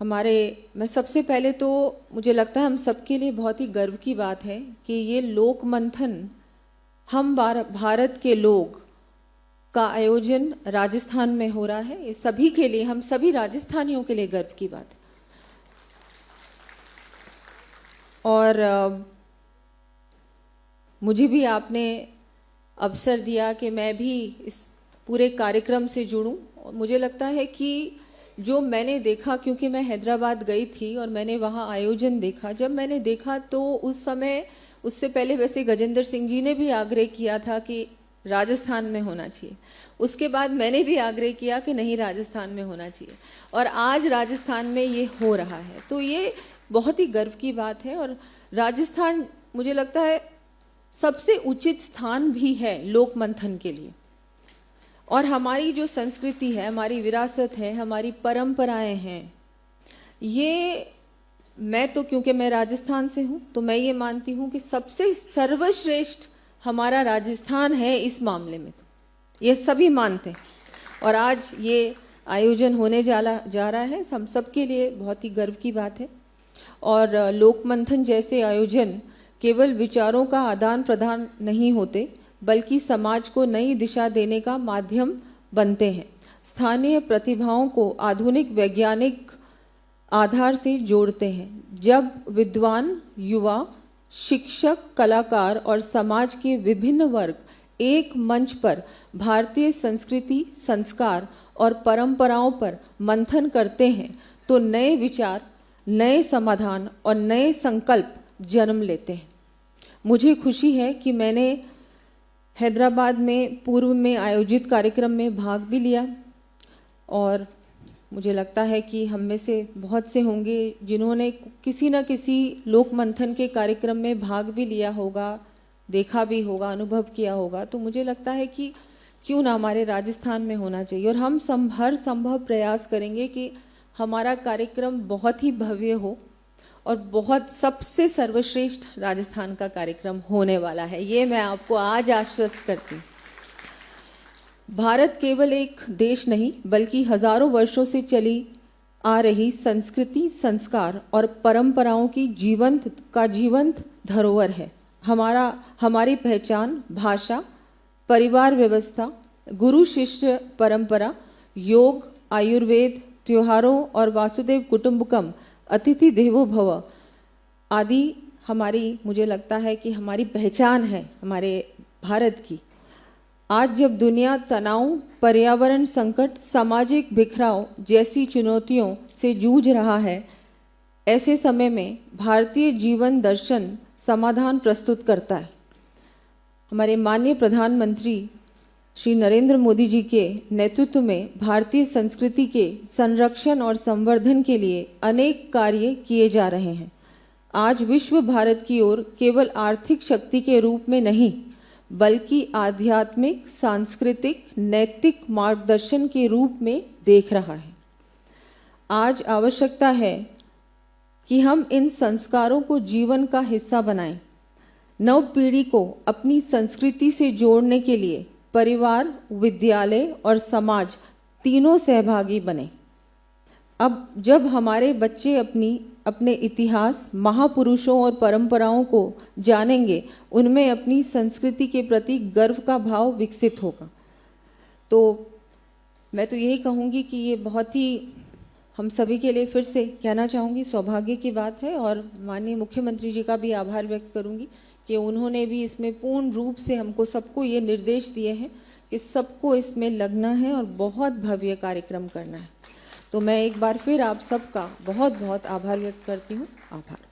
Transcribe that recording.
मैं सबसे पहले तो मुझे लगता है हम सबके लिए बहुत ही गर्व की बात है कि ये लोक मंथन हम भारत के लोग का आयोजन राजस्थान में हो रहा है। ये सभी के लिए, हम सभी राजस्थानियों के लिए गर्व की बात है। और मुझे भी आपने अवसर दिया कि मैं भी इस पूरे कार्यक्रम से जुड़ूं। और मुझे लगता है कि जो मैंने देखा, क्योंकि मैं हैदराबाद गई थी और मैंने वहाँ आयोजन देखा, जब मैंने देखा तो उस समय, उससे पहले वैसे गजेंद्र सिंह जी ने भी आग्रह किया था कि राजस्थान में होना चाहिए, उसके बाद मैंने भी आग्रह किया कि नहीं, राजस्थान में होना चाहिए, और आज राजस्थान में ये हो रहा है। तो ये बहुत ही गर्व की बात है। और राजस्थान मुझे लगता है सबसे उचित स्थान भी है लोक मंथन के लिए। और हमारी जो संस्कृति है, हमारी विरासत है, हमारी परंपराएं हैं, ये मैं तो, क्योंकि मैं राजस्थान से हूँ, तो मैं ये मानती हूँ कि सबसे सर्वश्रेष्ठ हमारा राजस्थान है इस मामले में। तो ये सभी मानते हैं। और आज ये आयोजन होने जा रहा है, हम सबके लिए बहुत ही गर्व की बात है। और लोक मंथन जैसे आयोजन केवल विचारों का आदान प्रदान नहीं होते, बल्कि समाज को नई दिशा देने का माध्यम बनते हैं। स्थानीय प्रतिभाओं को आधुनिक वैज्ञानिक आधार से जोड़ते हैं। जब विद्वान, युवा, शिक्षक, कलाकार और समाज के विभिन्न वर्ग एक मंच पर भारतीय संस्कृति, संस्कार और परंपराओं पर मंथन करते हैं, तो नए विचार, नए समाधान और नए संकल्प जन्म लेते हैं। मुझे खुशी है कि मैंने हैदराबाद में पूर्व में आयोजित कार्यक्रम में भाग भी लिया, और मुझे लगता है कि हम में से बहुत से होंगे जिन्होंने किसी न किसी लोक मंथन के कार्यक्रम में भाग भी लिया होगा, देखा भी होगा, अनुभव किया होगा। तो मुझे लगता है कि क्यों ना हमारे राजस्थान में होना चाहिए, और हम हर संभव प्रयास करेंगे कि हमारा कार्यक्रम बहुत ही भव्य हो और बहुत सबसे सर्वश्रेष्ठ राजस्थान का कार्यक्रम होने वाला है। ये मैं आपको आज आश्वस्त करती हूँ। भारत केवल एक देश नहीं, बल्कि हजारों वर्षों से चली आ रही संस्कृति, संस्कार और परंपराओं की जीवंत धरोहर है। हमारी पहचान, भाषा, परिवार व्यवस्था, गुरु शिष्य परंपरा, योग, आयुर्वेद, त्योहारों और वासुदेव कुटुंबकम, अतिथि देवो भव आदि हमारी, मुझे लगता है कि हमारी पहचान है हमारे भारत की। आज जब दुनिया तनाव, पर्यावरण संकट, सामाजिक बिखराव जैसी चुनौतियों से जूझ रहा है, ऐसे समय में भारतीय जीवन दर्शन समाधान प्रस्तुत करता है। हमारे माननीय प्रधानमंत्री श्री नरेंद्र मोदी जी के नेतृत्व में भारतीय संस्कृति के संरक्षण और संवर्धन के लिए अनेक कार्य किए जा रहे हैं। आज विश्व भारत की ओर केवल आर्थिक शक्ति के रूप में नहीं, बल्कि आध्यात्मिक, सांस्कृतिक, नैतिक मार्गदर्शन के रूप में देख रहा है। आज आवश्यकता है कि हम इन संस्कारों को जीवन का हिस्सा बनाएं। नव पीढ़ी को अपनी संस्कृति से जोड़ने के लिए परिवार, विद्यालय और समाज तीनों सहभागी बने। अब जब हमारे बच्चे अपने इतिहास, महापुरुषों और परंपराओं को जानेंगे, उनमें अपनी संस्कृति के प्रति गर्व का भाव विकसित होगा। तो मैं तो यही कहूँगी कि ये बहुत ही, हम सभी के लिए फिर से कहना चाहूँगी, सौभाग्य की बात है। और माननीय मुख्यमंत्री जी का भी आभार व्यक्त करूँगी कि उन्होंने भी इसमें पूर्ण रूप से हमको सबको ये निर्देश दिए हैं कि सबको इसमें लगना है और बहुत भव्य कार्यक्रम करना है। तो मैं एक बार फिर आप सबका बहुत बहुत आभार व्यक्त करती हूँ। आभार।